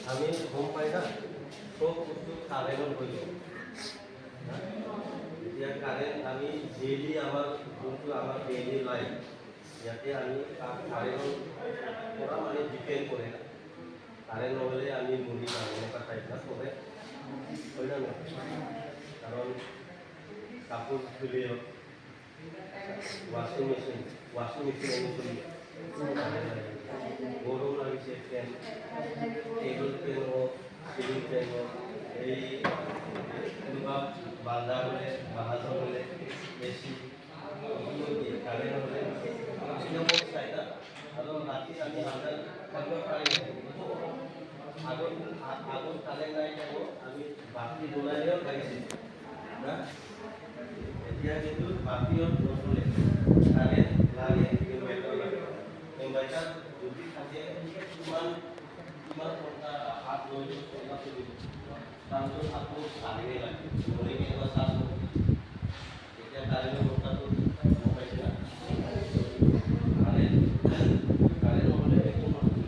আমি গম পাই না চব বস্তু কাৰেণ্টত হৈ গ'ল এতিয়া কাৰেণ্ট আমি ডেইলি আমাৰ যোনটো আমাৰ ডেইলি লাইফ ইয়াতে আমি কাৰেণ্টৰ পৰা মানে ডিপেণ্ড কৰে না কাৰেণ্ট নহ'লে আমি মৰি যাওঁ এনেকুৱা টাইপ না চবে হয় না নহয় কাৰণ কাপোৰ ধুলে ৱাশ্বিং মেচিন আমি চলি গরম লাগিছে ফ্যান টেবিল ফ্যান হোক সিলিং ফ্যান হোক এই কিংবা বাধা হলে বাহাজর হলে এসি কারেন্ট হলে সিনেমা চাই না কারণ রাতে আমি আন্দাজ করতে পারি আগুন আগুন কালে নাই যাব আমি বাতি জ্বলাইও পাইছি না এতিয়া কিন্তু বাতিও নচলে কারেন্ট লাগে ইনভার্টার যদি থাকে কিমান ঘন্টা হাত লৈ চলা চলিব তাৰপিছত আকৌ কাৰেণ্টে লাগে নহ'লে কেনেকুৱা চাৰ্জ হ'ব এতিয়া কাৰেণ্টৰ ঘণ্টাটো গম পাইছে না কাৰেণ্ট নহ'লে একো নহয়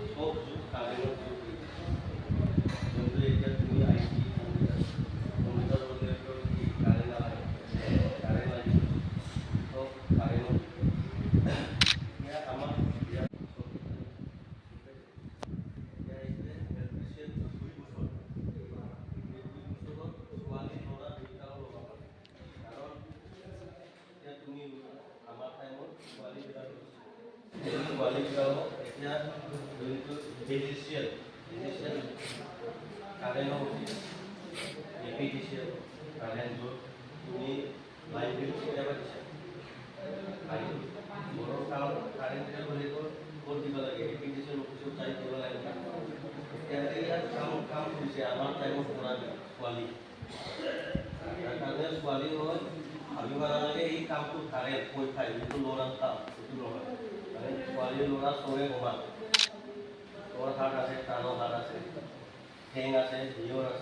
চব যুগ কাৰেণ্টৰ যুগ যোনটো এতিয়া তুমি আইটি কম্পিউটাৰ হ'লে কি কাৰেণ্ট নালাগে কাৰেণ্ট লাগিব চব কাৰেণ্টৰ এতিয়া যোনটো ডিজিচিয়েল কাৰেণ্টৰ অফিচ এপিডিচিয়েল কাৰেণ্ট য'ত তুমি লাইন বিল কেতিয়াবা দিছা ঘৰৰ কাম কাৰেণ্ট হ'লে ক'ত দিব লাগে এপিডিচিয়েল অফিচত চাই দিব লাগে ইয়াত কাম কৰিছে আমাৰ টাইমত কৰা ছোৱালী তাৰ কাৰণে ছোৱালী হয় ভাবিব নালাগে এই কামটো কাৰেণ্ট কৈ খাই যিটো ল'ৰাৰ কাম সেইটো নহয় ছোৱালী ল'ৰা চবে সমান তোৰ হাত আছে টানৰ হাত আছে ঠেং আছে জীয়ৰ আছে